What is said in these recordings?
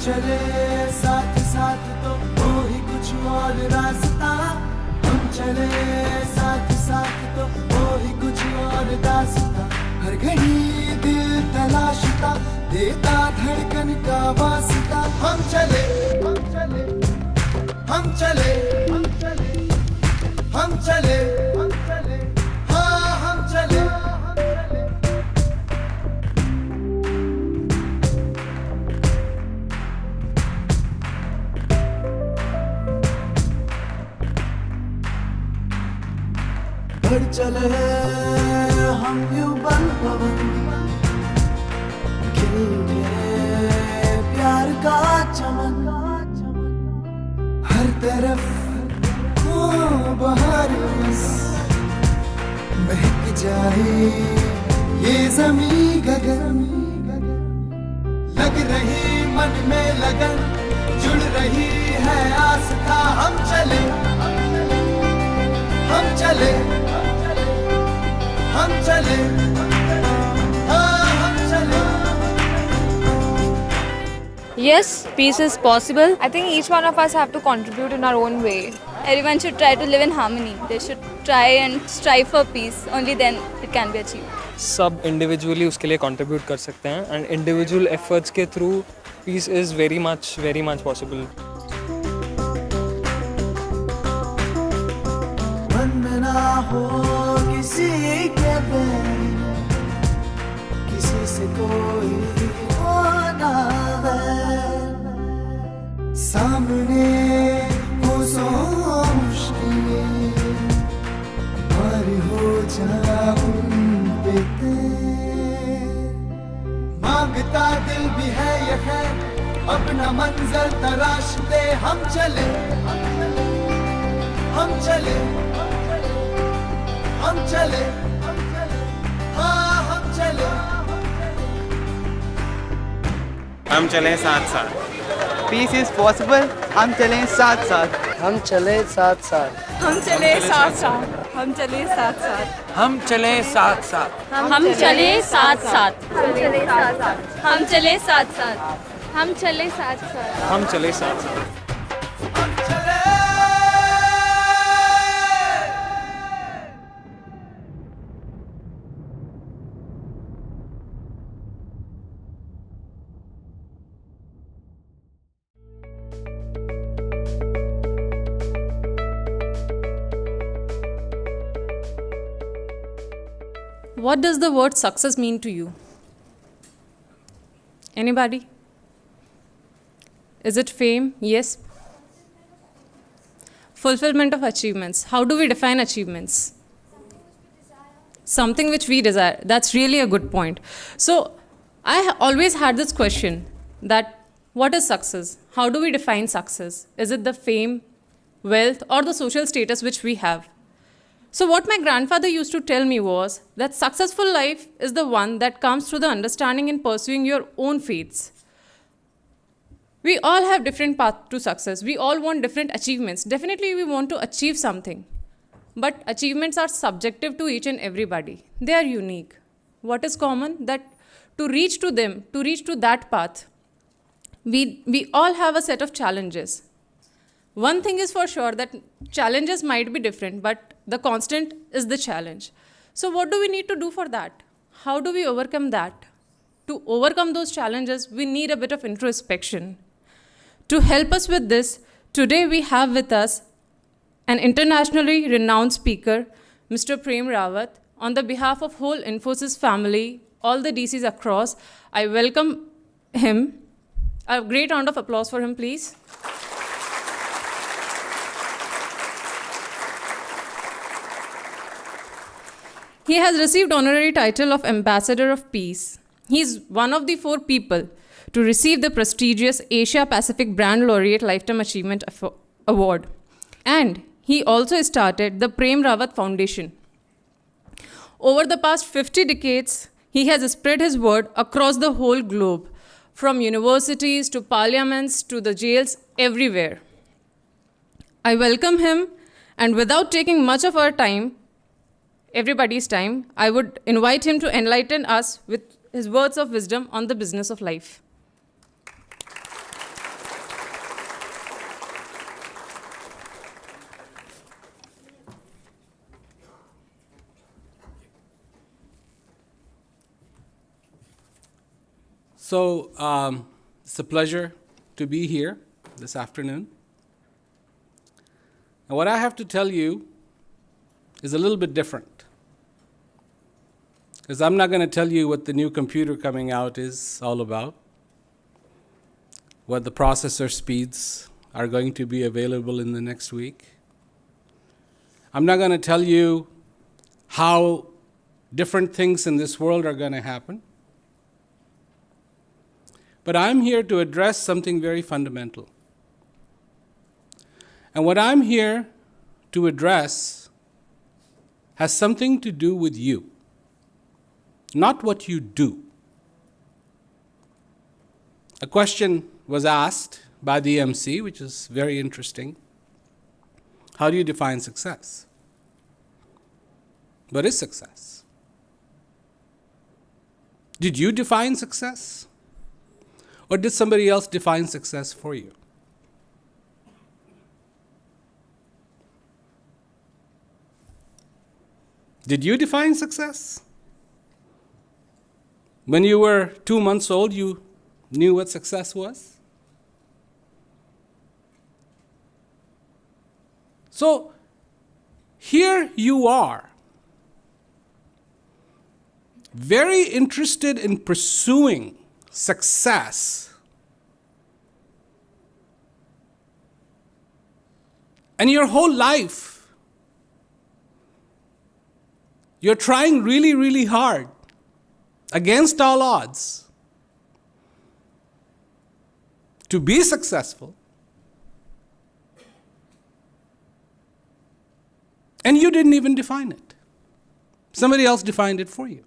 चले साथ साथ तो वो ही कुछ और रास्ता, हम चले साथ साथ तो वो ही कुछ और दास्तां, हर घड़ी दिल तलाशता देता धड़कन का वास्ता, हम चले हम चले हम चले हम चले हम चले हम चले हाँ हम चले हम चले। बढ़ चले हम यूं बन पवन, खिल गए प्यार का चमन, हर तरफ हो बहार बस, महक जाए ये ज़मीं गगन, लग रही मन में लगन, जुड़ रही है आस्था, हम चले हम चले हम चले हाँ हम चले। Yes, peace is possible. I think each one of us have to contribute in our own way. Everyone should try to live in harmony. They should try and strive for peace. Only then it can be achieved. सब individually उसके लिए contribute कर सकते हैं and individual efforts के through peace is very much possible. मन में ना हो किसी के बैर, किसी से कोई हो ना वैर, सामने हो सो मुश्किलें, और हो जाऊं पे तेरे, मांगता दिल भी है ये खैर, अपना मंजर तराश दे, हम चले हम चले हम चले हाँ हम चले। हम चलें साथ साथ। Peace is possible. हम चलें साथ साथ। हम चले साथ साथ। हम चले साथ साथ। हम चले साथ साथ। हम चले साथ साथ। हम चले साथ साथ। हम चले साथ साथ। हम चले साथ साथ। हम चले साथ साथ। What does the word success mean to you? Anybody? Is it fame? Yes. Fulfillment of achievements. How do we define achievements? Something which we desire. That's really a good point. So I always had this question that what is success? How do we define success? Is it the fame, wealth, or the social status which we have? So what my grandfather used to tell me was that successful life is the one that comes through the understanding and pursuing your own faiths. We all have different paths to success. We all want different achievements. Definitely we want to achieve something. But achievements are subjective to each and everybody. They are unique. What is common? That to reach to them, to reach to that path, we all have a set of challenges. One thing is for sure that challenges might be different, but the constant is the challenge. So what do we need to do for that? How do we overcome that? To overcome those challenges, we need a bit of introspection. To help us with this, today we have with us an internationally renowned speaker, Mr. Prem Rawat. On the behalf of whole Infosys family, all the DCs across, I welcome him. A great round of applause for him, please. He has received honorary title of Ambassador of Peace. He is one of the 4 people to receive the prestigious Asia Pacific Brand Laureate Lifetime Achievement Award. And he also started the Prem Rawat Foundation. Over the past 50 decades, he has spread his word across the whole globe, from universities to parliaments to the jails, everywhere. I welcome him, and without taking much of our time, everybody's time, I would invite him to enlighten us with his words of wisdom on the business of life. So it's a pleasure to be here this afternoon. And what I have to tell you is a little bit different. Because I'm not going to tell you what the new computer coming out is all about, what the processor speeds are going to be available in the next week. I'm not going to tell you how different things in this world are going to happen. But I'm here to address something very fundamental. And what I'm here to address has something to do with you, not what you do. A question was asked by the MC, which is very interesting. How do you define success? What is success? Did you define success? Or did somebody else define success for you? Did you define success? When you were 2 months old, you knew what success was? So, here you are, very interested in pursuing success. And your whole life, you're trying really, really hard, against all odds, to be successful. And you didn't even define it. Somebody else defined it for you.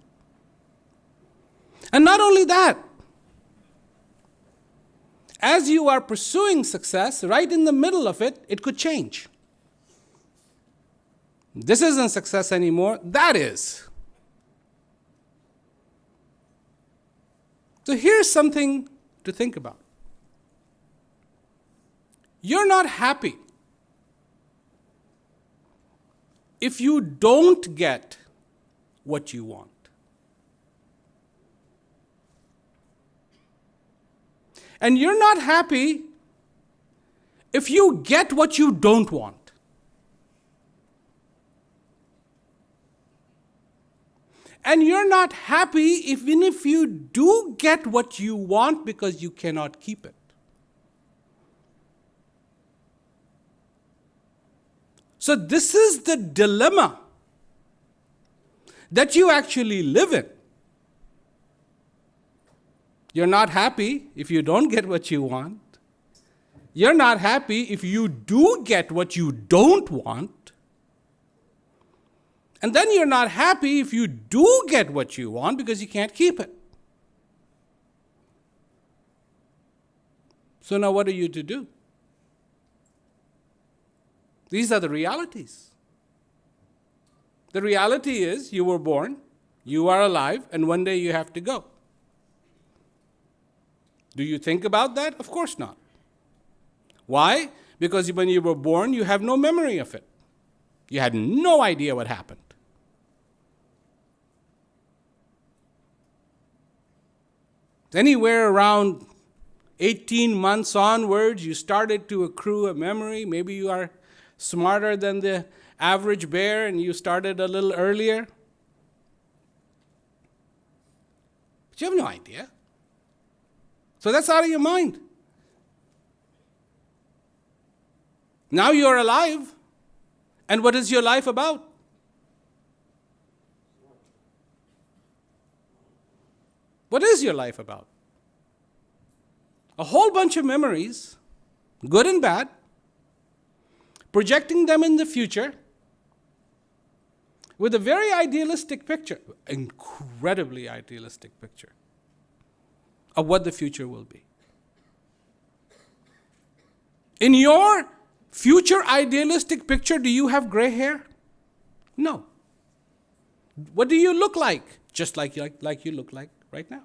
And not only that, as you are pursuing success, right in the middle of it, it could change. This isn't success anymore, that is. So here's something to think about. You're not happy if you don't get what you want. And you're not happy if you get what you don't want. And you're not happy even if you do get what you want because you cannot keep it. So this is the dilemma that you actually live in. You're not happy if you don't get what you want. You're not happy if you do get what you don't want. And then you're not happy if you do get what you want because you can't keep it. So now what are you to do? These are the realities. The reality is you were born, you are alive, and one day you have to go. Do you think about that? Of course not. Why? Because when you were born, you have no memory of it. You had no idea what happened. Anywhere around 18 months onwards, you started to accrue a memory. Maybe you are smarter than the average bear and you started a little earlier. But you have no idea. So that's out of your mind. Now you're alive. And what is your life about? What is your life about? A whole bunch of memories, good and bad, projecting them in the future with a very idealistic picture, incredibly idealistic picture of what the future will be. In your future idealistic picture, do you have gray hair? No. What do you look like? Just like you look like right now.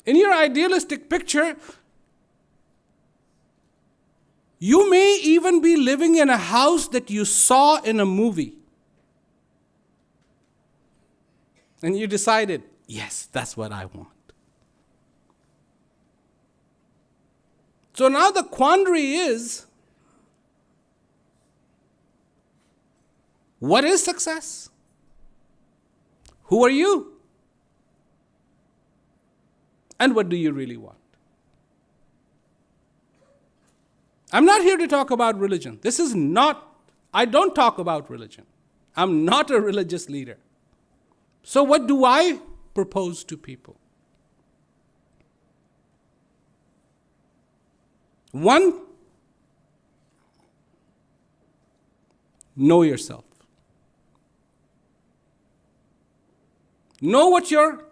In your idealistic picture, you may even be living in a house that you saw in a movie. And you decided, yes, that's what I want. So now the quandary is, what is success? Who are you? And what do you really want? I'm not here to talk about religion. I don't talk about religion. I'm not a religious leader. So what do I propose to people? One, know yourself. Know what your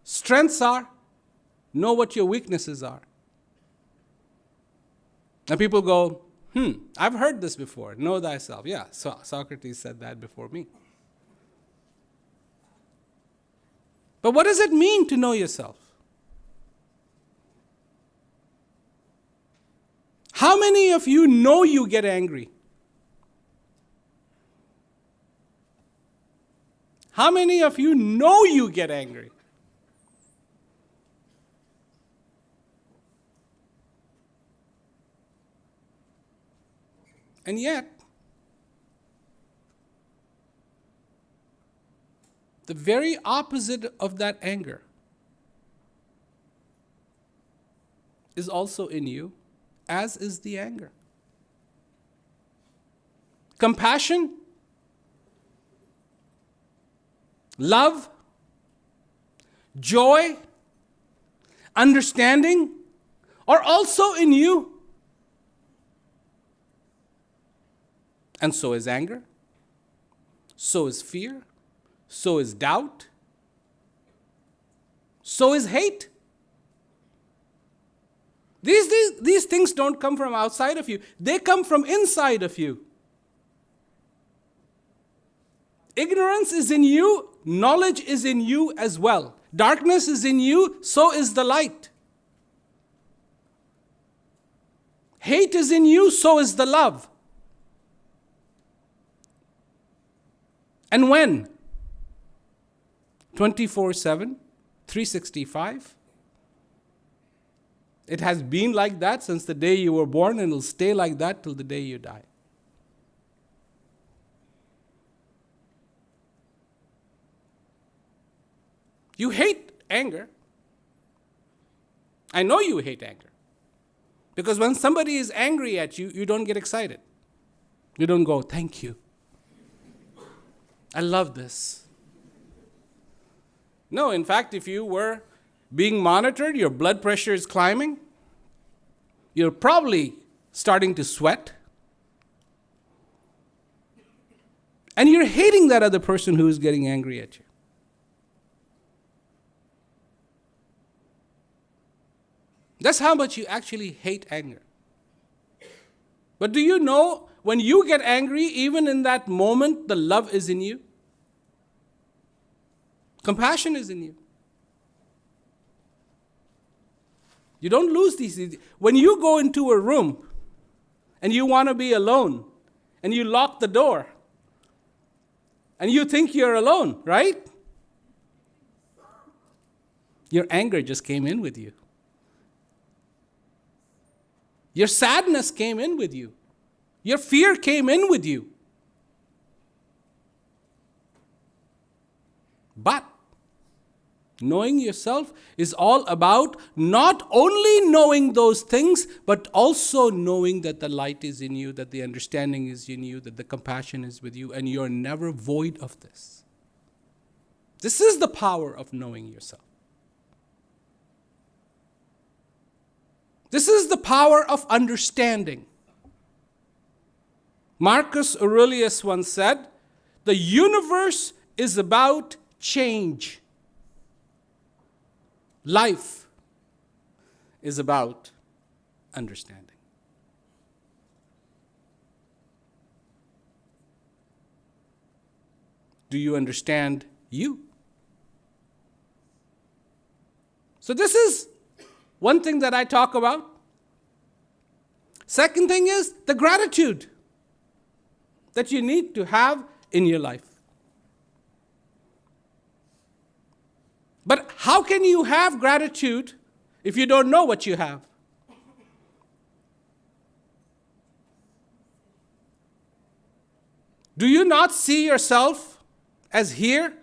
strengths are. Know what your weaknesses are. And people go, I've heard this before. Know thyself. Yeah, Socrates said that before me. But what does it mean to know yourself? How many of you know you get angry? How many of you know you get angry? And yet, the very opposite of that anger is also in you, as is the anger. Compassion, love, joy, understanding are also in you. And so is anger, so is fear, so is doubt, so is hate. These things don't come from outside of you, they come from inside of you. Ignorance is in you, knowledge is in you as well. Darkness is in you, so is the light. Hate is in you, so is the love. And when? 24/7, 365. It has been like that since the day you were born, and it'll stay like that till the day you die. You hate anger. I know you hate anger. Because when somebody is angry at you, you don't get excited. You don't go, thank you. I love this. No, in fact, if you were being monitored, your blood pressure is climbing, you're probably starting to sweat, and you're hating that other person who is getting angry at you. That's how much you actually hate anger. But do you know, when you get angry, even in that moment, the love is in you? Compassion is in you. You don't lose these. When you go into a room and you want to be alone and you lock the door and you think you're alone, right? Your anger just came in with you. Your sadness came in with you. Your fear came in with you. But knowing yourself is all about not only knowing those things, but also knowing that the light is in you, that the understanding is in you, that the compassion is with you, and you're never void of this. This is the power of knowing yourself. This is the power of understanding. Marcus Aurelius once said, the universe is about change. Life is about understanding. Do you understand you? So this is one thing that I talk about. Second thing is the gratitude that you need to have in your life. But how can you have gratitude if you don't know what you have? Do you not see yourself as here,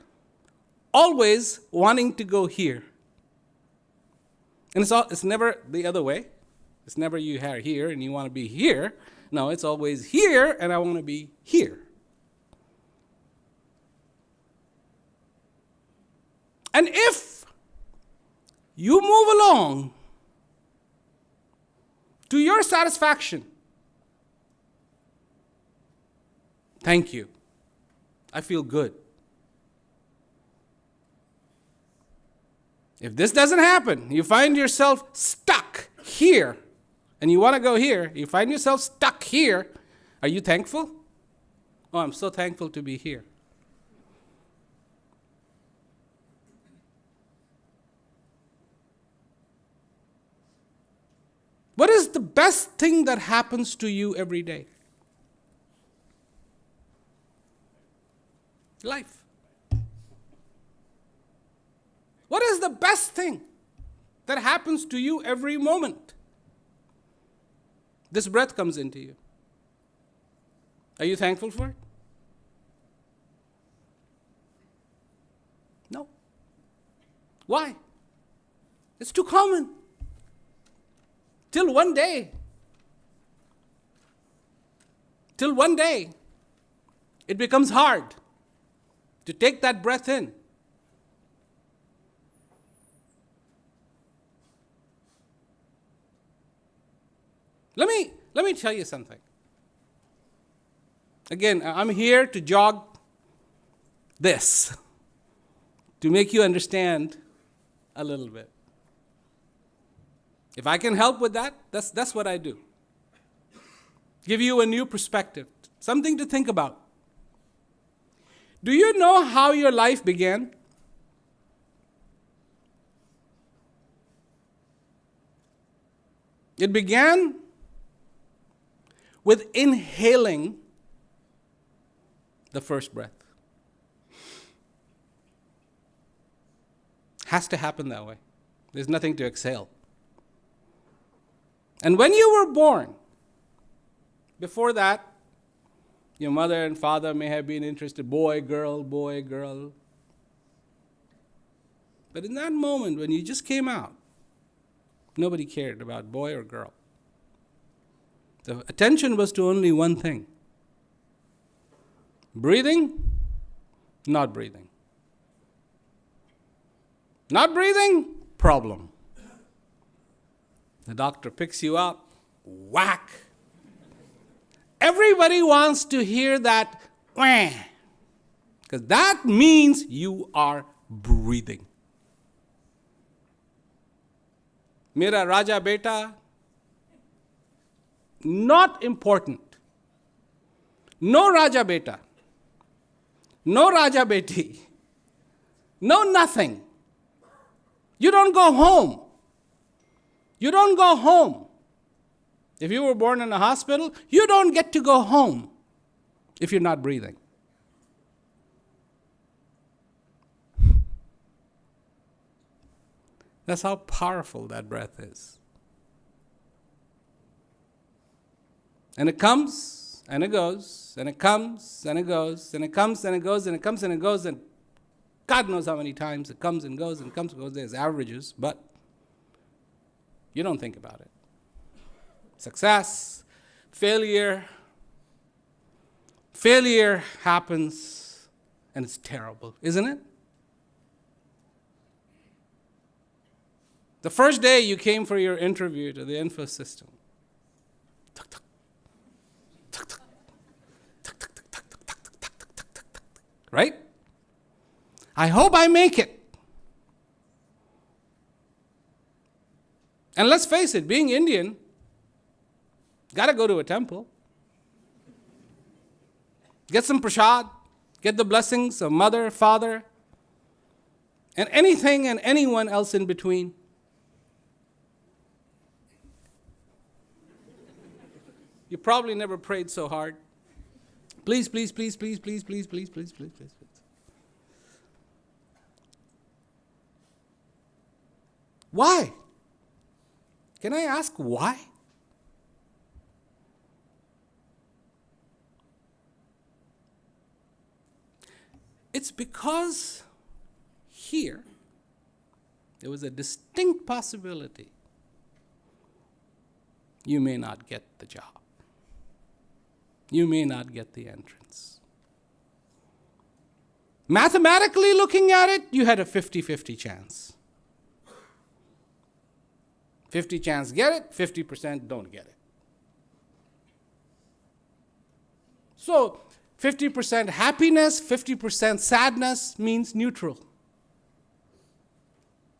always wanting to go here? And it's never the other way. It's never you are here and you want to be here. No, it's always here and I want to be here. And if you move along to your satisfaction, thank you. I feel good. If this doesn't happen, you find yourself stuck here, and you want to go here, you find yourself stuck here, are you thankful? Oh, I'm so thankful to be here. What is the best thing that happens to you every day? Life. What is the best thing that happens to you every moment? This breath comes into you. Are you thankful for it? No. Why? It's too common. Till one day, it becomes hard to take that breath in. Let me tell you something. Again, I'm here to jog this, to make you understand a little bit. If I can help with that, that's what I do. Give you a new perspective, something to think about. Do you know how your life began? It began with inhaling the first breath. Has to happen that way. There's nothing to exhale. And when you were born, before that, your mother and father may have been interested, boy, girl, boy, girl. But in that moment, when you just came out, nobody cared about boy or girl. The attention was to only one thing. Breathing, not breathing. Not breathing, problem. The doctor picks you up, whack. Everybody wants to hear that, wah, because that means you are breathing. Mera Raja Beta, not important. No Raja Beta, no Raja Beti, no nothing. You don't go home. You don't go home. If you were born in a hospital, you don't get to go home if you're not breathing. That's how powerful that breath is. And it comes and it goes, and it comes and it goes, and it comes and it goes, and it comes and it goes, and God knows how many times it comes and goes and comes and goes. There's averages, but you don't think about it. Success, failure. Failure happens, and it's terrible, isn't it? The first day you came for your interview to the Infosys system, right? I hope I make it. And let's face it, being Indian, got to go to a temple. Get some prasad, get the blessings of mother, father, and anything and anyone else in between. You probably never prayed so hard. Please, please, please, please, please, please, please, please, please, please, please. Why? Can I ask why? It's because here there was a distinct possibility you may not get the job. You may not get the entrance. Mathematically looking at it, you had a 50-50 chance. 50 chance get it, 50% don't get it. So 50% happiness, 50% sadness means neutral.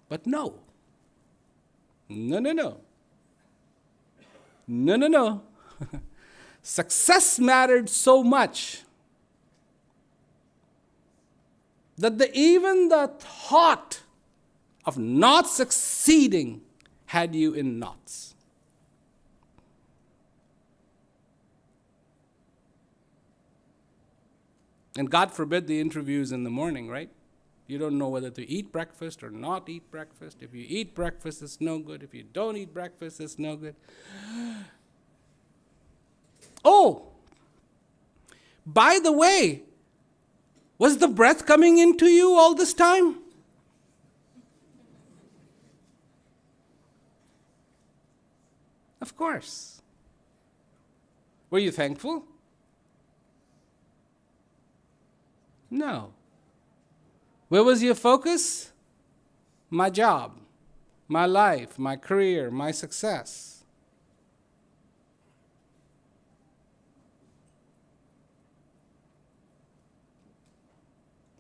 But no. No. Success mattered so much that even the thought of not succeeding had you in knots. And God forbid the interviews in the morning, right? You don't know whether to eat breakfast or not eat breakfast. If you eat breakfast, it's no good. If you don't eat breakfast, it's no good. Oh, by the way, was the breath coming into you all this time? Of course. Were you thankful? No. Where was your focus? My job, my life, my career, my success.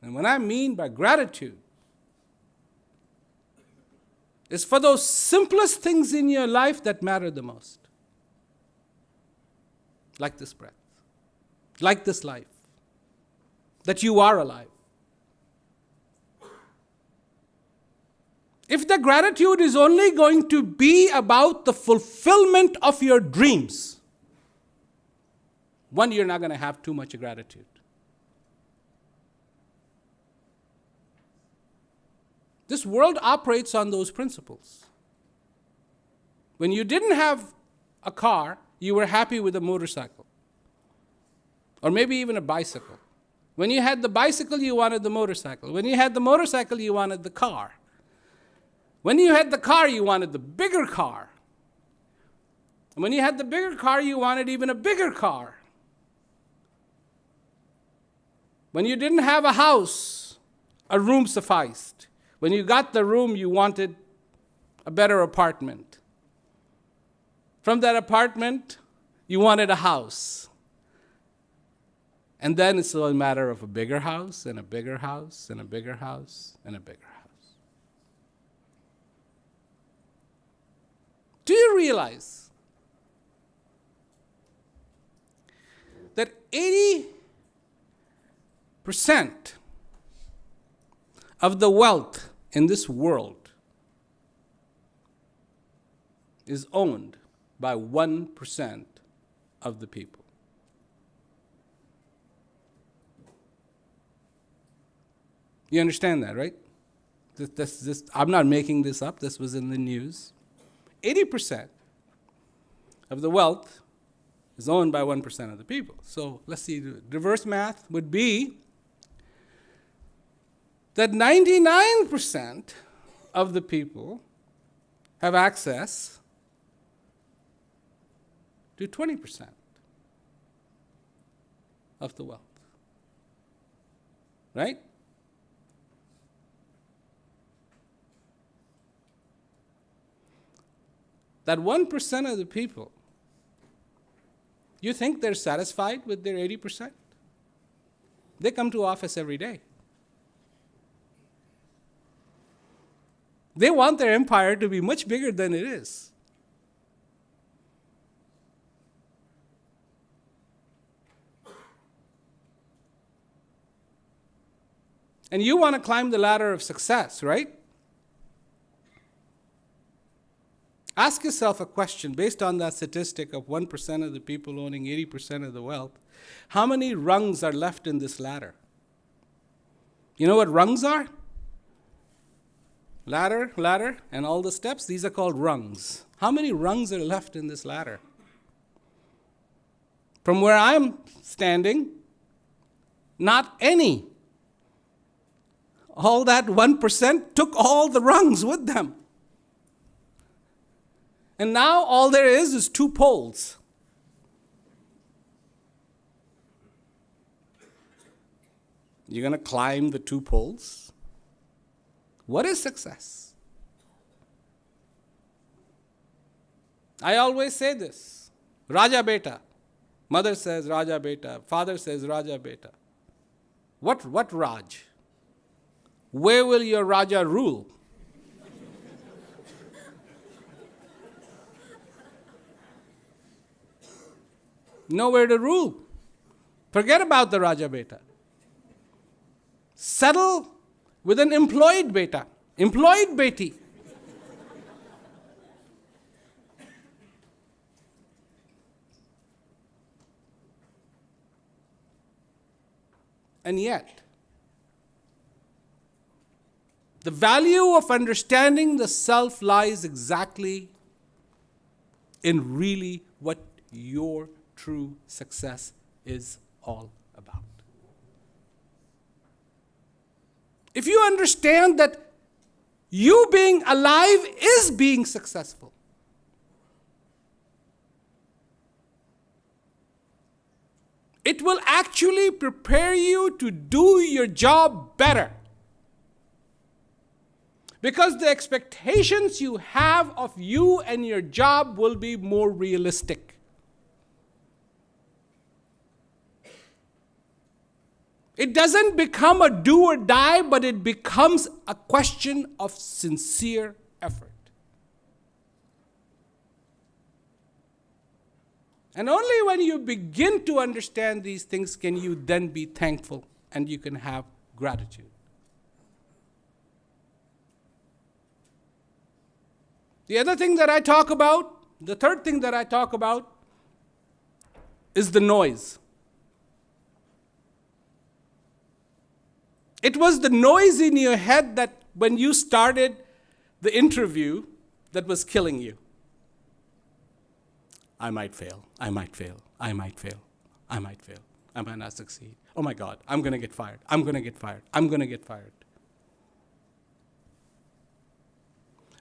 And what I mean by gratitude is for those simplest things in your life that matter the most. Like this breath, like this life, that you are alive. If the gratitude is only going to be about the fulfillment of your dreams, one, you're not going to have too much gratitude. This world operates on those principles. When you didn't have a car, you were happy with a motorcycle. Or maybe even a bicycle. When you had the bicycle, you wanted the motorcycle. When you had the motorcycle, you wanted the car. When you had the car, you wanted the bigger car. And when you had the bigger car, you wanted even a bigger car. When you didn't have a house, a room sufficed. When you got the room, you wanted a better apartment. From that apartment, you wanted a house. And then it's a matter of a bigger house, and a bigger house, and a bigger house, and a bigger house. Do you realize that 80% of the wealth in this world is owned by 1% of the people? You understand that, right? I'm not making this up. This was in the news. 80% of the wealth is owned by 1% of the people. So let's see, the reverse math would be that 99% of the people have access to 20% of the wealth. Right? That 1% of the people, you think they're satisfied with their 80%? They come to office every day. They want their empire to be much bigger than it is. And you want to climb the ladder of success, right? Ask yourself a question based on that statistic of 1% of the people owning 80% of the wealth. How many rungs are left in this ladder? You know what rungs are? ladder, and all the steps, these are called rungs. How many rungs are left in this ladder? From where I'm standing, not any. All that 1% took all the rungs with them. And now all there is 2 poles. You're going to climb the 2 poles. What is success? I always say this. Raja beta. Mother says Raja beta. Father says Raja beta. What Raj? Where will your Raja rule? Nowhere to rule. Forget about the Raja beta. Settle with an employed beta, employed beti. And yet, the value of understanding the self lies exactly in really what your true success is all about. If you understand that you being alive is being successful, it will actually prepare you to do your job better. Because the expectations you have of you and your job will be more realistic. It doesn't become a do or die, but it becomes a question of sincere effort. And only when you begin to understand these things can you then be thankful and you can have gratitude. The other thing that I talk about, the third thing that I talk about, is the noise. It was the noise in your head that when you started the interview that was killing you. I might fail, I might fail, I might fail, I might fail, I might not succeed. Oh my God, I'm going to get fired, I'm going to get fired, I'm going to get fired.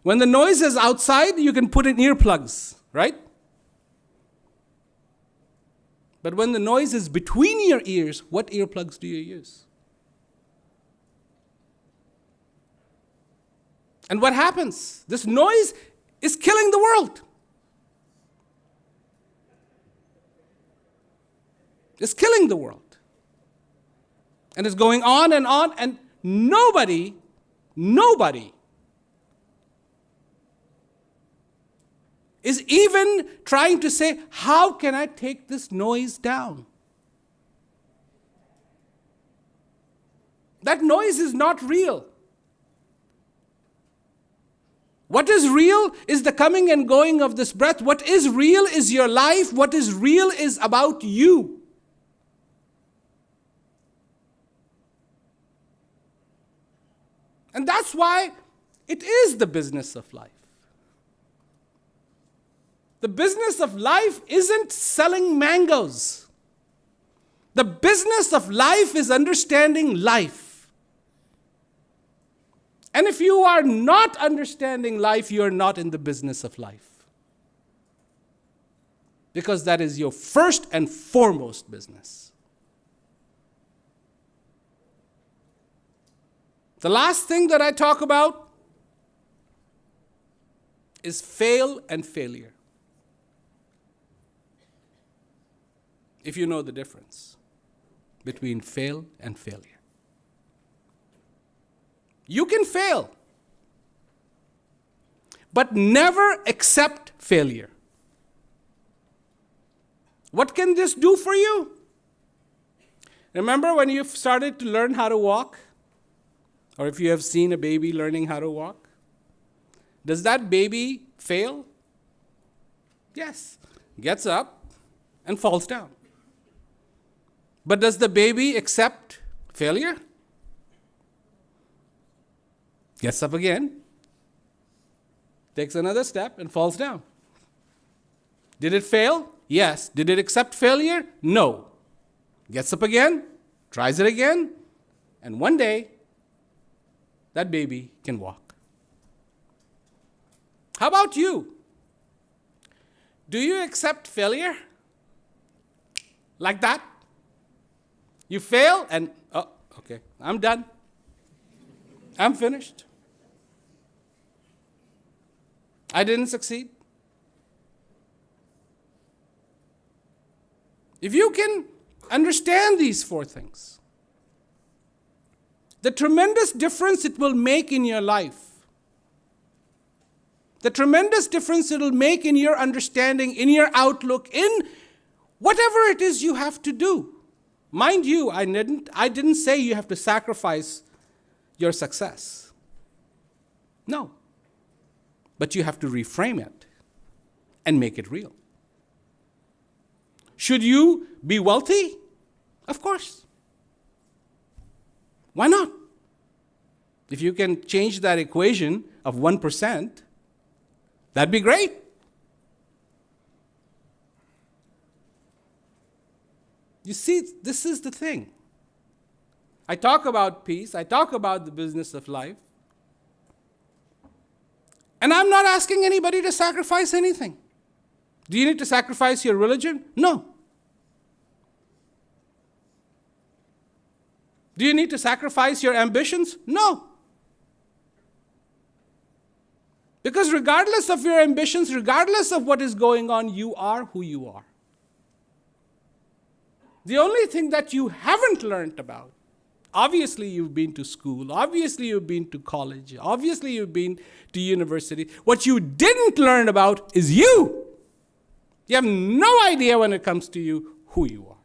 When the noise is outside, you can put in earplugs, right? But when the noise is between your ears, what earplugs do you use? And what happens? This noise is killing the world. It's killing the world. And it's going on, and nobody is even trying to say, how can I take this noise down? That noise is not real. What is real is the coming and going of this breath. What is real is your life. What is real is about you. And that's why it is the business of life. The business of life isn't selling mangoes. The business of life is understanding life. And if you are not understanding life, you are not in the business of life. Because that is your first and foremost business. The last thing that I talk about is fail and failure. If you know the difference between fail and failure. You can fail, but never accept failure. What can this do for you? Remember when you started to learn how to walk? Or if you have seen a baby learning how to walk? Does that baby fail? Yes. Gets up and falls down. But does the baby accept failure? Gets up again takes another step and falls down. Did it fail? Yes. Did it accept failure? No. Gets up again, tries it again, and one day, that baby can walk. How about you? Do you accept failure? Like that? You fail and, oh, okay, I'm done. I'm finished. I didn't succeed. If you can understand these four things, the tremendous difference it will make in your life, the tremendous difference it will make in your understanding, in your outlook, in whatever it is you have to do. Mind you, I didn't say you have to sacrifice your success. No. But you have to reframe it and make it real. Should you be wealthy? Of course. Why not? If you can change that equation of 1%, that'd be great. You see, this is the thing. I talk about peace, I talk about the business of life, and I'm not asking anybody to sacrifice anything. Do you need to sacrifice your religion? No. Do you need to sacrifice your ambitions? No. Because regardless of your ambitions, regardless of what is going on, you are who you are. The only thing that you haven't learned about, obviously you've been to school, obviously you've been to college, obviously you've been to university. What you didn't learn about is you. You have no idea when it comes to you who you are.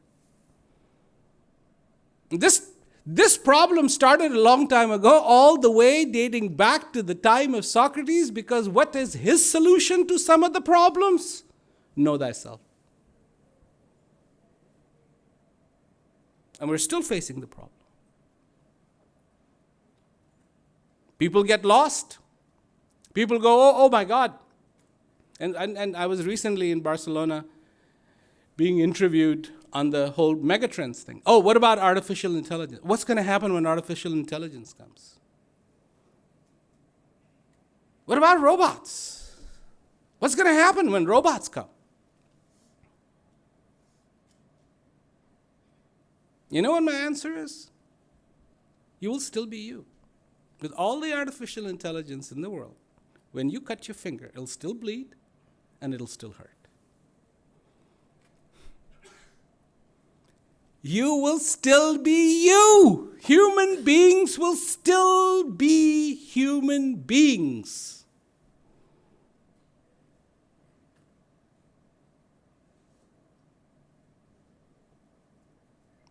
This problem started a long time ago, all the way dating back to the time of Socrates, because what is his solution to some of the problems? Know thyself. And we're still facing the problem. People get lost. People go, oh my God. And I was recently in Barcelona being interviewed on the whole megatrends thing. Oh, what about artificial intelligence? What's going to happen when artificial intelligence comes? What about robots? What's going to happen when robots come? You know what my answer is? You will still be you. With all the artificial intelligence in the world, when you cut your finger, it'll still bleed and it'll still hurt. You will still be you. Human beings will still be human beings.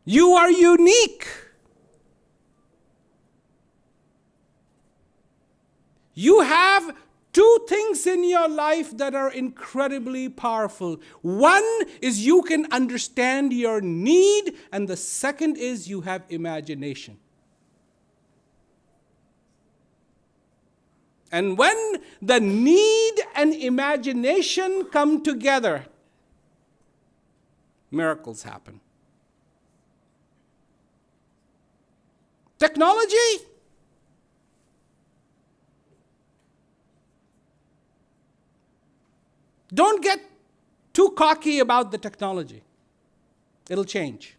You are unique. You have two things in your life that are incredibly powerful. One is you can understand your need, and the second is you have imagination. And when the need and imagination come together, miracles happen. Technology? Don't get too cocky about the technology. It'll change.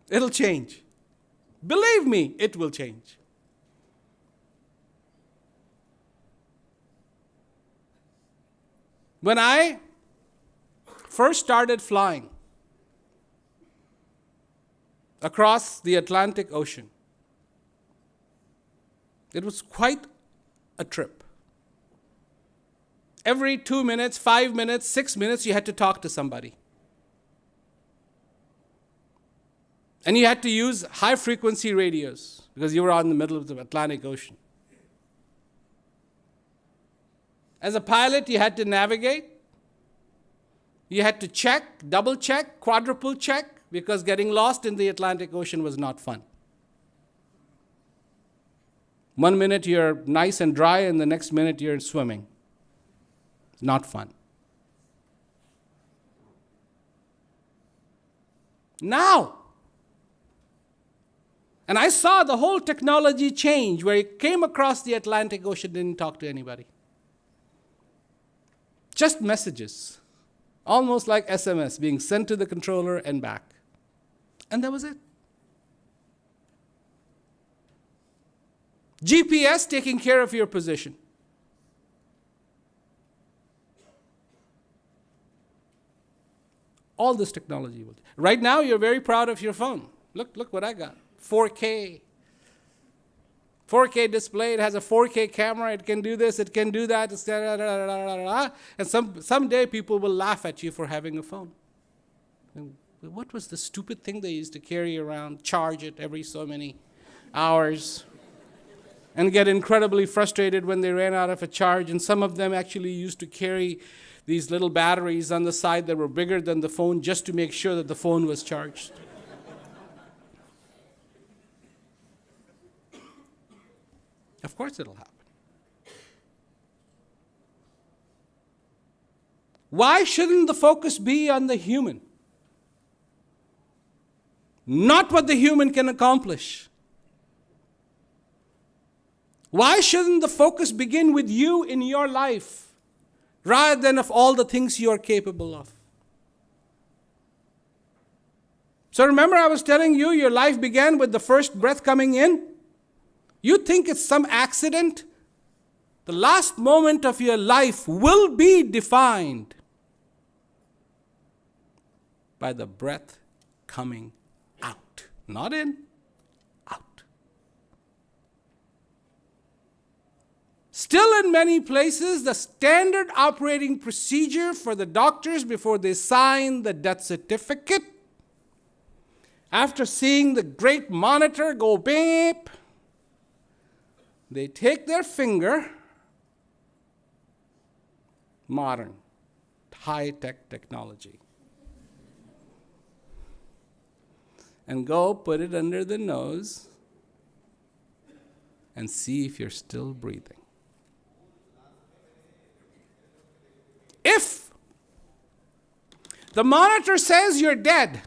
It'll change. Believe me, it will change. When I first started flying across the Atlantic Ocean, it was quite a trip. Every 2 minutes, 5 minutes, 6 minutes, you had to talk to somebody. And you had to use high-frequency radios because you were out in the middle of the Atlantic Ocean. As a pilot, you had to navigate. You had to check, double-check, quadruple-check, because getting lost in the Atlantic Ocean was not fun. 1 minute you're nice and dry, and the next minute you're swimming. It's not fun. Now, and I saw the whole technology change where it came across the Atlantic Ocean, didn't talk to anybody. Just messages, almost like SMS being sent to the controller and back. And that was it. GPS taking care of your position. All this technology. Right now, you're very proud of your phone. Look what I got. 4K. 4K display. It has a 4K camera. It can do this. It can do that. And someday people will laugh at you for having a phone. And what was the stupid thing they used to carry around, charge it every so many hours, and get incredibly frustrated when they ran out of a charge? And some of them actually used to carry these little batteries on the side that were bigger than the phone just to make sure that the phone was charged. Of course it'll happen. Why shouldn't the focus be on the human? Not what the human can accomplish. Why shouldn't the focus begin with you in your life rather than of all the things you are capable of? So remember, I was telling you your life began with the first breath coming in? You think it's some accident? The last moment of your life will be defined by the breath coming out. Not in, out. Still, in many places, the standard operating procedure for the doctors before they sign the death certificate, after seeing the great monitor go beep, they take their finger, modern, high-tech technology, and go put it under the nose and see if you're still breathing. If the monitor says you're dead,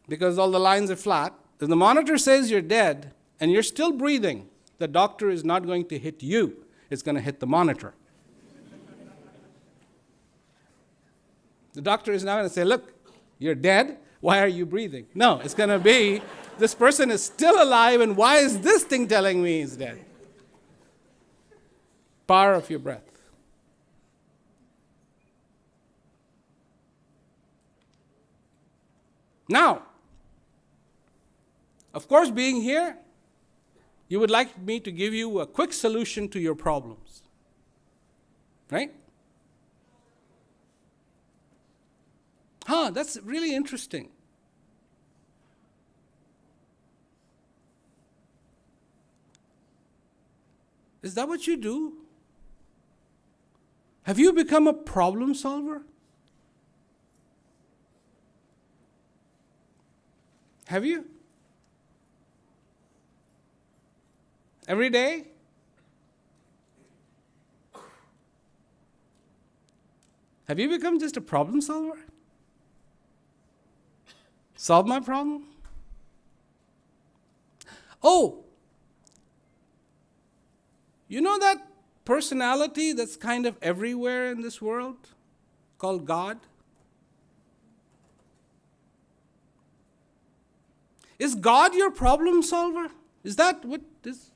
because all the lines are flat, if the monitor says you're dead and you're still breathing, the doctor is not going to hit you, it's going to hit the monitor. The doctor is not going to say, look, you're dead, why are you breathing? No, it's going to be, this person is still alive, and why is this thing telling me he's dead? Power of your breath. Now, of course, being here, you would like me to give you a quick solution to your problems. Right? That's really interesting. Is that what you do? Have you become a problem solver? Have you? Every day? Have you become just a problem solver? Solve my problem? Oh, you know that personality that's kind of everywhere in this world called God? Is God your problem solver? Is that what is?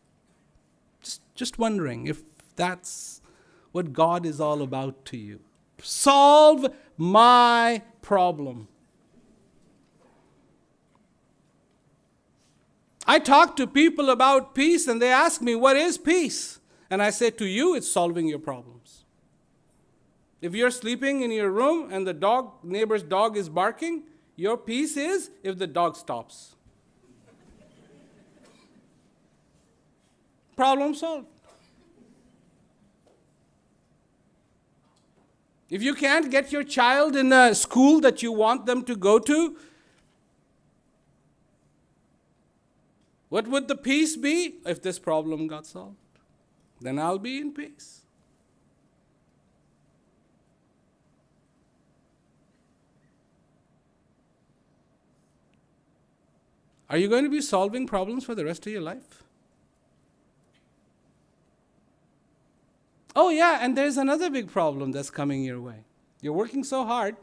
Just wondering if that's what God is all about to you. Solve my problem. I talk to people about peace and they ask me, what is peace? And I say, to you, it's solving your problems. If you're sleeping in your room and the neighbor's dog is barking, your peace is if the dog stops. Problem solved. If you can't get your child in a school that you want them to go to, What would the peace be if this problem got solved? Then I'll be in peace. Are you going to be solving problems for the rest of your life? Oh, yeah, and there's another big problem that's coming your way. You're working so hard.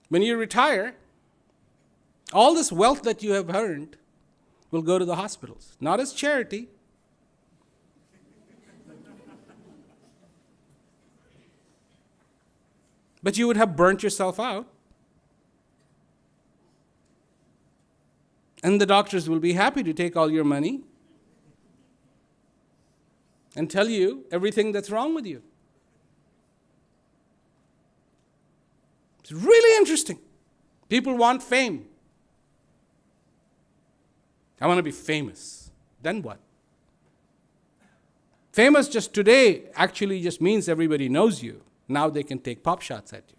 When you retire, all this wealth that you have earned will go to the hospitals, not as charity. But you would have burnt yourself out. And the doctors will be happy to take all your money and tell you everything that's wrong with you. It's really interesting. People want fame. I want to be famous. Then what? Famous just today actually just means everybody knows you. Now they can take pop shots at you.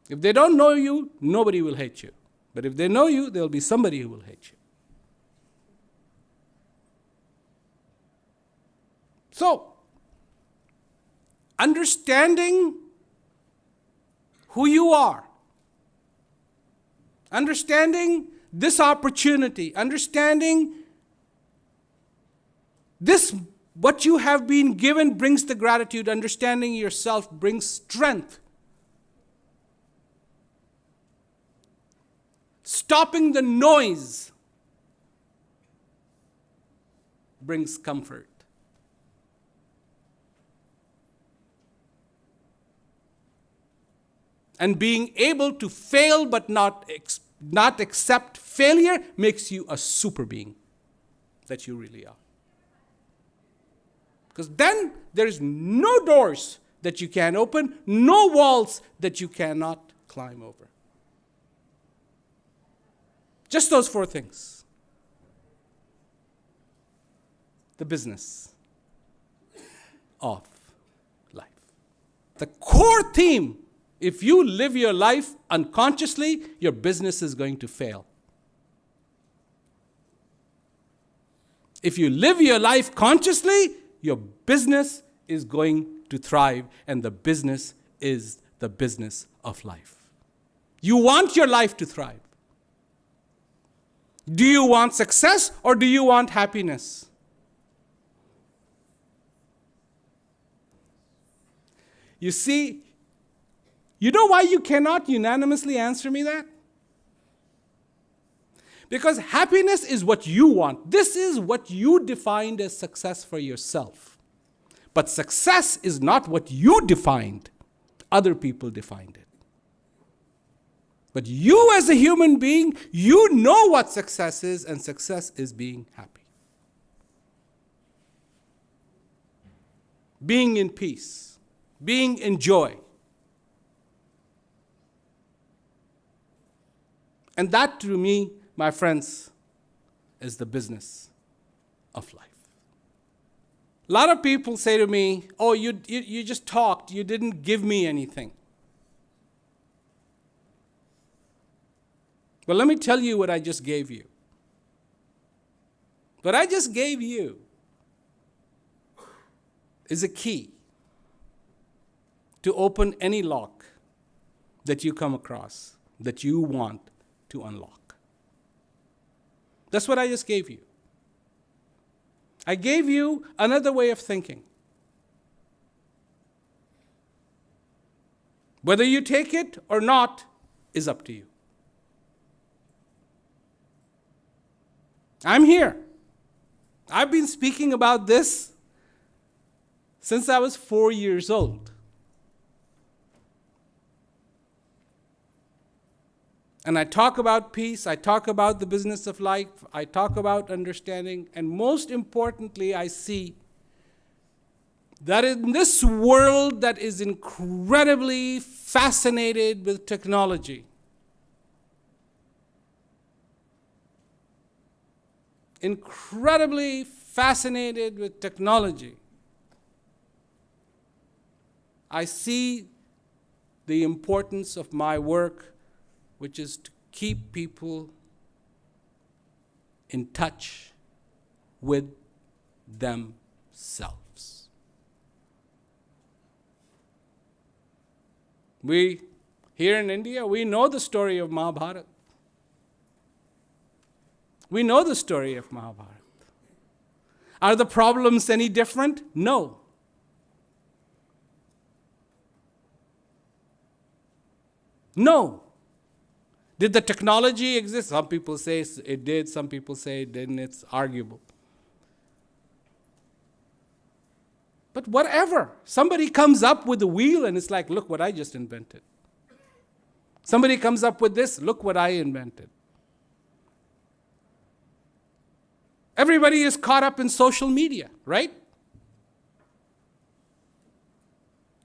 If they don't know you, nobody will hate you. But if they know you, there will be somebody who will hate you. So, understanding who you are, understanding this opportunity, understanding this, what you have been given brings the gratitude, understanding yourself brings strength. Stopping the noise brings comfort. And being able to fail but not accept failure makes you a super being that you really are. Because then there is no doors that you can open, no walls that you cannot climb over. Just those 4 things. The business of life. The core theme, if you live your life unconsciously, your business is going to fail. If you live your life consciously, your business is going to thrive, and the business is the business of life. You want your life to thrive. Do you want success or do you want happiness? You see, you know why you cannot unanimously answer me that? Because happiness is what you want. This is what you defined as success for yourself. But success is not what you defined. Other people defined it. But you as a human being, you know what success is, and success is being happy. Being in peace, being in joy. And that to me, my friends, is the business of life. A lot of people say to me, oh, you just talked, you didn't give me anything. Well, let me tell you what I just gave you. What I just gave you is a key to open any lock that you come across that you want to unlock. That's what I just gave you. I gave you another way of thinking. Whether you take it or not is up to you. I'm here. I've been speaking about this since I was 4 years old. And I talk about peace, I talk about the business of life, I talk about understanding, and most importantly, I see that in this world that is incredibly fascinated with technology, incredibly fascinated with technology, I see the importance of my work which is to keep people in touch with themselves. We, here in India, we know the story of Mahabharata. We know the story of Mahabharata. Are the problems any different? No. No. Did the technology exist? Some people say it did, some people say it didn't. It's arguable. But whatever. Somebody comes up with a wheel and it's like, look what I just invented. Somebody comes up with this, look what I invented. Everybody is caught up in social media, right?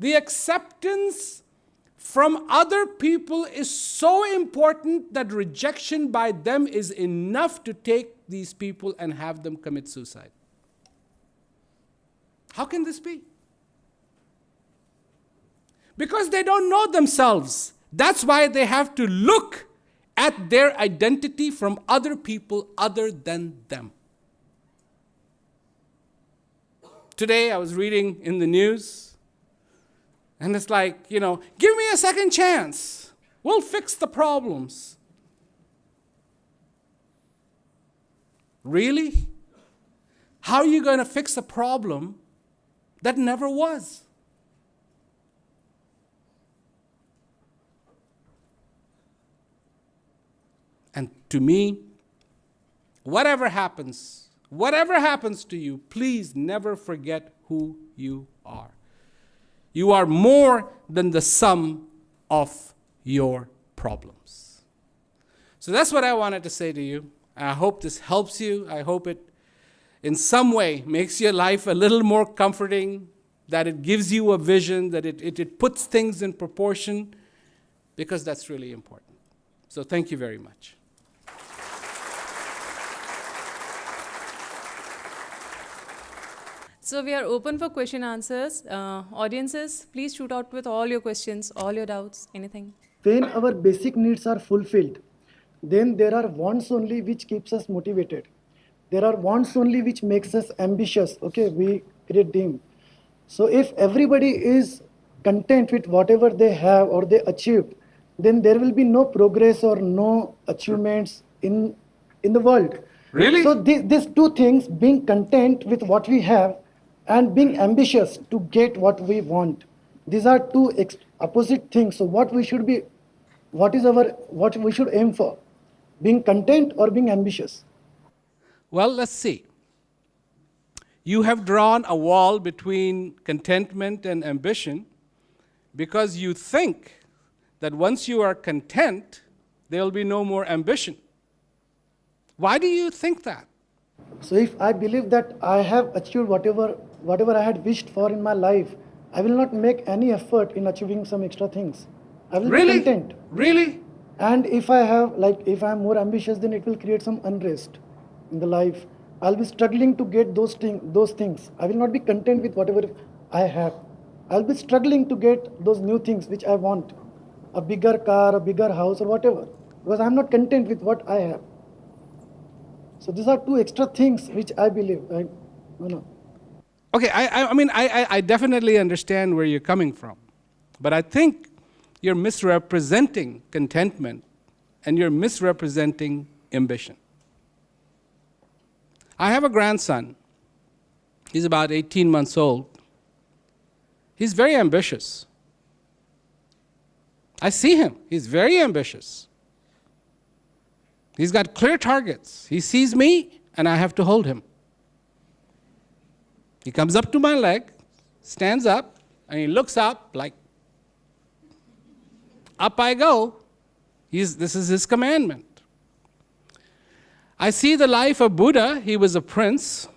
The acceptance from other people is so important that rejection by them is enough to take these people and have them commit suicide. How can this be? Because they don't know themselves. That's why they have to look at their identity from other people other than them. Today I was reading in the news, and it's like, give me a second chance. We'll fix the problems. Really? How are you going to fix a problem that never was? And to me, whatever happens to you, please never forget who you are. You are more than the sum of your problems. So that's what I wanted to say to you. I hope this helps you. I hope it in some way makes your life a little more comforting, that it gives you a vision, that it puts things in proportion, because that's really important. So thank you very much. So we are open for question answers. Audiences, please shoot out with all your questions, all your doubts, anything. When our basic needs are fulfilled, then there are wants only which keeps us motivated. There are wants only which makes us ambitious. Okay, we create dream. So if everybody is content with whatever they have or they achieved, then there will be no progress or no achievements in the world. Really? So these two things, being content with what we have and being ambitious to get what we want, these are two opposite things. So what we should aim for? Being content or being ambitious? Well, let's see. You have drawn a wall between contentment and ambition because you think that once you are content, there will be no more ambition. Why do you think that? So if I believe that I have achieved whatever I had wished for in my life, I will not make any effort in achieving some extra things. I will be content. Really? And if I am more ambitious, then it will create some unrest in the life. I'll be struggling to get those things. I will not be content with whatever I have. I'll be struggling to get those new things which I want. A bigger car, a bigger house, or whatever. Because I'm not content with what I have. So these are two extra things which I believe. Okay, I definitely understand where you're coming from. But I think you're misrepresenting contentment and you're misrepresenting ambition. I have a grandson. He's about 18 months old. He's very ambitious. I see him. He's very ambitious. He's got clear targets. He sees me, and I have to hold him. He comes up to my leg, stands up, and he looks up like, up I go. This is his commandment. I see the life of Buddha. He was a prince.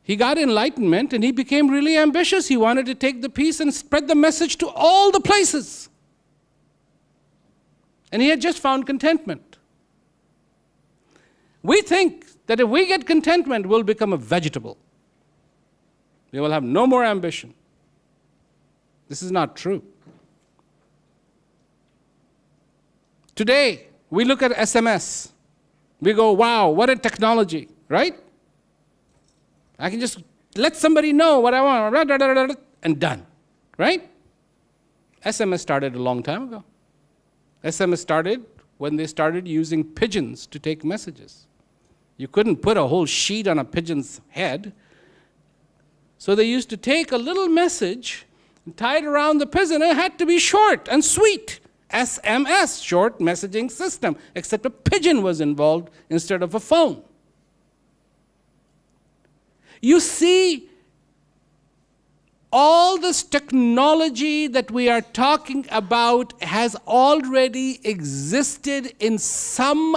He got enlightenment, and he became really ambitious. He wanted to take the peace and spread the message to all the places. And he had just found contentment. We think that if we get contentment, we'll become a vegetable. We will have no more ambition. This is not true. Today, we look at SMS. We go, wow, what a technology, right? I can just let somebody know what I want, and done, right? SMS started a long time ago. SMS started when they started using pigeons to take messages. You couldn't put a whole sheet on a pigeon's head. So they used to take a little message and tie it around the pigeon, and it had to be short and sweet. SMS, short messaging system, except a pigeon was involved instead of a phone. You see, all this technology that we are talking about has already existed in some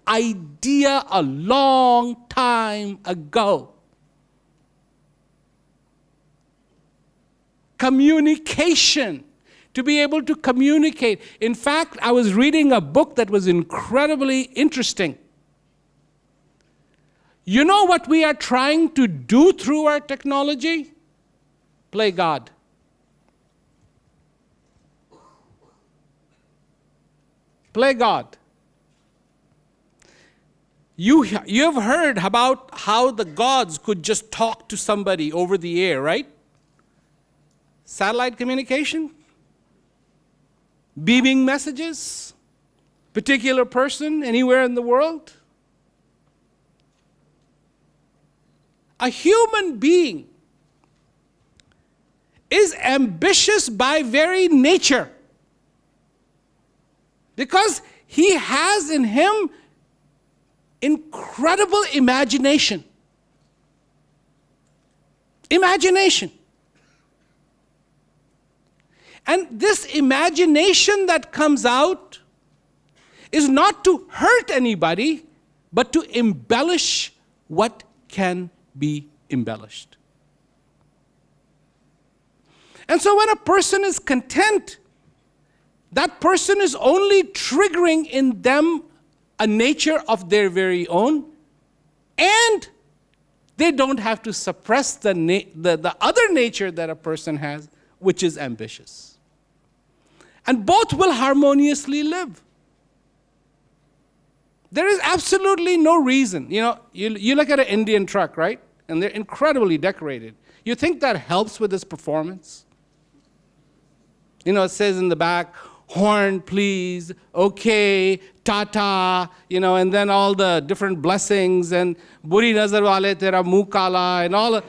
idea a long time ago. Communication, to be able to communicate. In fact, I was reading a book that was incredibly interesting. You know what we are trying to do through our technology? Play God. Play God. You have heard about how the gods could just talk to somebody over the air, right? Satellite communication, beaming messages, particular person anywhere in the world. A human being is ambitious by very nature because he has in him incredible imagination. Imagination. And this imagination that comes out is not to hurt anybody, but to embellish what can be embellished. And so when a person is content, that person is only triggering in them a nature of their very own, and they don't have to suppress the other nature that a person has, which is ambitious. And both will harmoniously live. There is absolutely no reason. You look at an Indian truck, right? And they're incredibly decorated. You think that helps with its performance? It says in the back, horn, please, okay, tata, and then all the different blessings, and buri nazar wale tera muh kala, and all.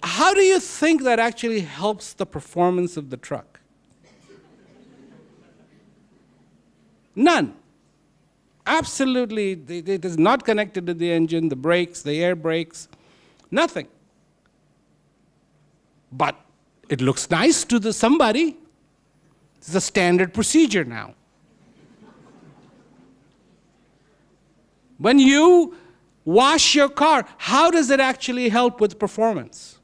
How do you think that actually helps the performance of the truck? None. Absolutely, it is not connected to the engine, the brakes, the air brakes, nothing. But it looks nice to somebody. It's a standard procedure now. When you wash your car, how does it actually help with performance?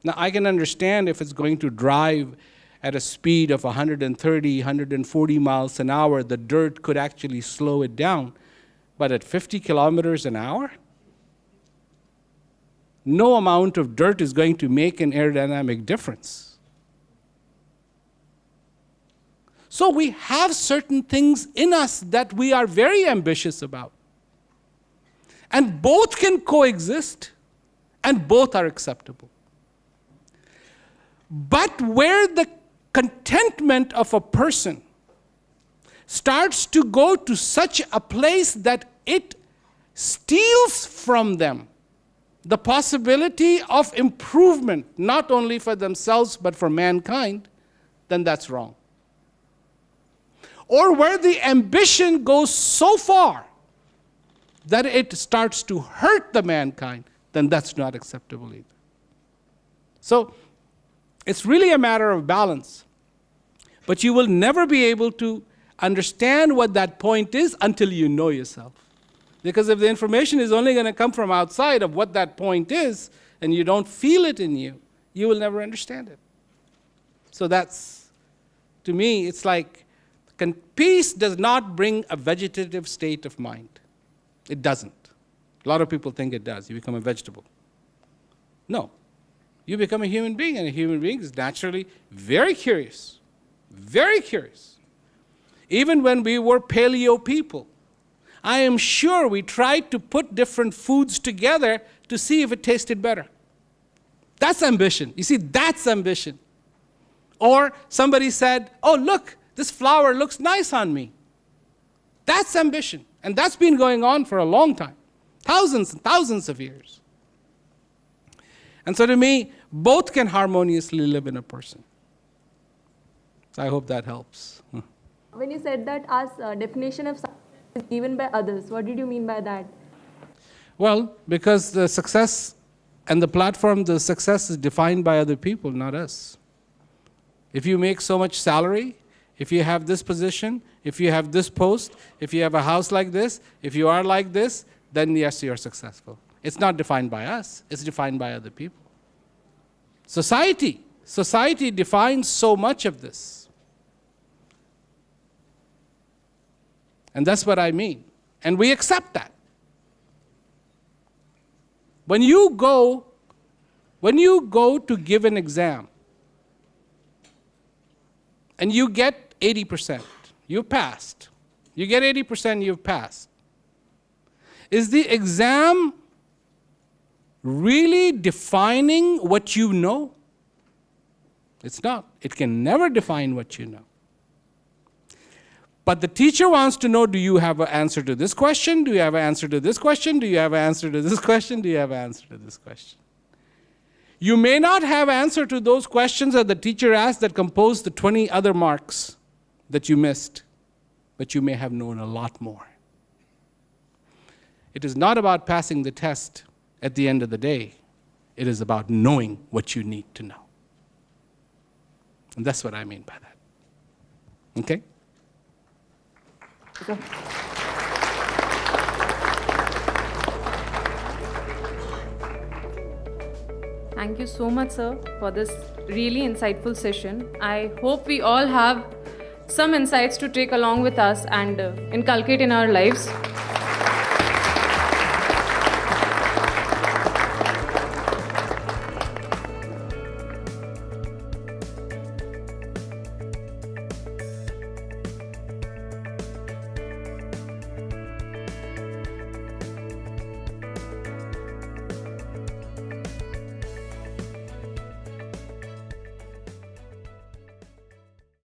Now, I can understand if it's going to drive at a speed of 130, 140 miles an hour, the dirt could actually slow it down. But at 50 kilometers an hour, no amount of dirt is going to make an aerodynamic difference. So we have certain things in us that we are very ambitious about. And both can coexist, and both are acceptable. But where the contentment of a person starts to go to such a place that it steals from them the possibility of improvement, not only for themselves but for mankind, then that's wrong. Or where the ambition goes so far that it starts to hurt the mankind, then that's not acceptable either. So it's really a matter of balance. But you will never be able to understand what that point is until you know yourself. Because if the information is only going to come from outside of what that point is, and you don't feel it in you, you will never understand it. So that's, to me, it's like peace does not bring a vegetative state of mind. It doesn't. A lot of people think it does. You become a vegetable. No. You become a human being, and a human being is naturally very curious. Very curious. Even when we were paleo people, I am sure we tried to put different foods together to see if it tasted better. That's ambition. You see, that's ambition. Or somebody said, oh, look, this flower looks nice on me. That's ambition. And that's been going on for a long time, thousands and thousands of years. And so to me, both can harmoniously live in a person. So I hope that helps. When you said that our definition of success is given by others, what did you mean by that? Well, because the success and the platform, the success is defined by other people, not us. If you make so much salary, if you have this position, if you have this post, if you have a house like this, if you are like this, then yes, you're successful. It's not defined by us, it's defined by other people. Society defines so much of this. And that's what I mean. And we accept that. When you go to give an exam and you get 80%, you passed. You get 80%, you've passed. Is the exam really defining what you know? It's not. It can never define what you know. But the teacher wants to know, do you have an answer to this question? Do you have an answer to this question? Do you have an answer to this question? Do you have an answer to this question? You may not have answer to those questions that the teacher asked that compose the 20 other marks that you missed, but you may have known a lot more. It is not about passing the test at the end of the day. It is about knowing what you need to know. And that's what I mean by that. Okay? Thank you so much, sir, for this really insightful session. I hope we all have some insights to take along with us and inculcate in our lives.